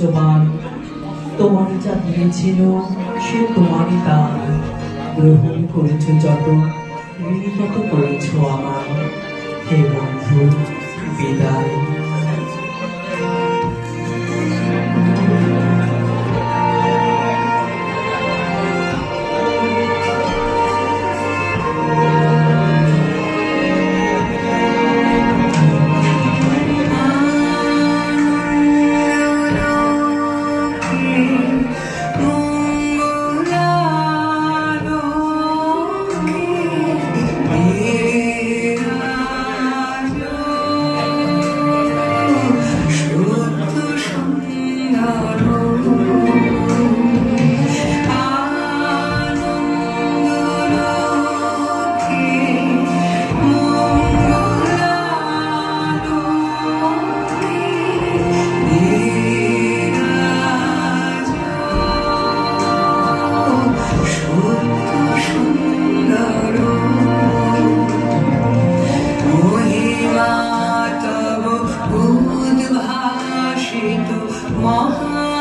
মূল্যবান, তোমার যা দিয়েছিল সে তোমারই দান। গ্রহণ করেছ যত, ঋণী তত করেছ আমার। হে বন্ধু, বিদায়।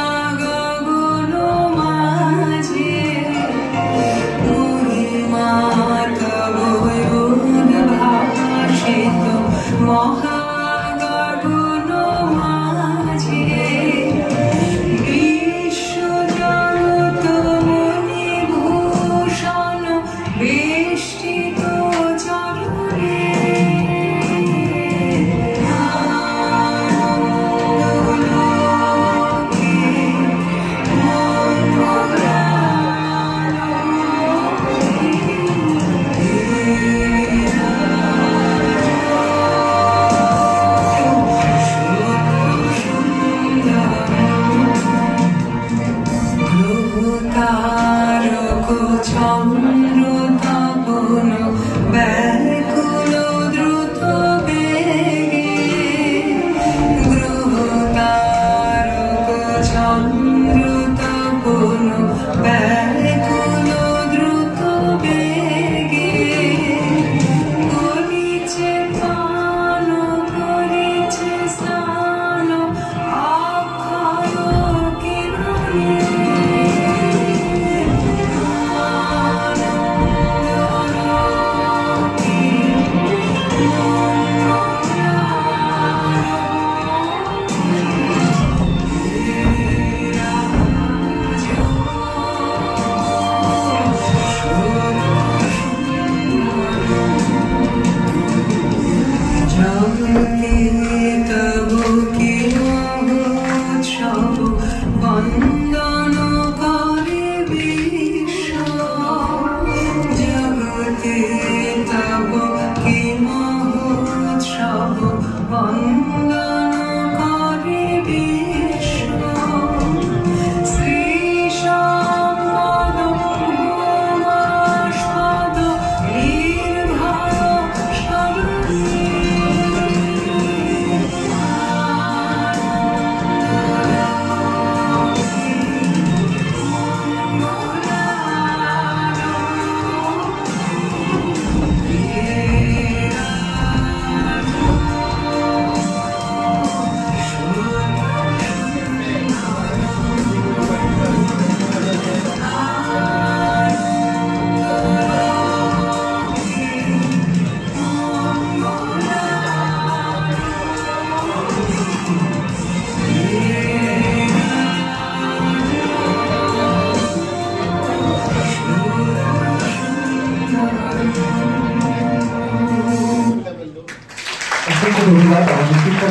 মহাগগন মাঝে মহিমা তব উদ্ভাসিত মহাগগন মাঝে বিশ্বজগৎ মণিভূষণ বেষ্টিত চরণে তারক চন্দ্র তপন ব্যাকুল দ্রুত বেগে গ্রহ তারক চন্দ্র তপন ব্যাকুল দ্রুত বেগে করিছে পান করিছে স্নান অক্ষয় কিরণে বন্দন করে বিশ্ব জগতে তব কি মহোৎসব বন্দন করে বিশ্ব শ্রী সম্পদ ভূমাস্পদ নির্ভয় স্বরূপী ধন্যবাদ আমাদের শিক্ষা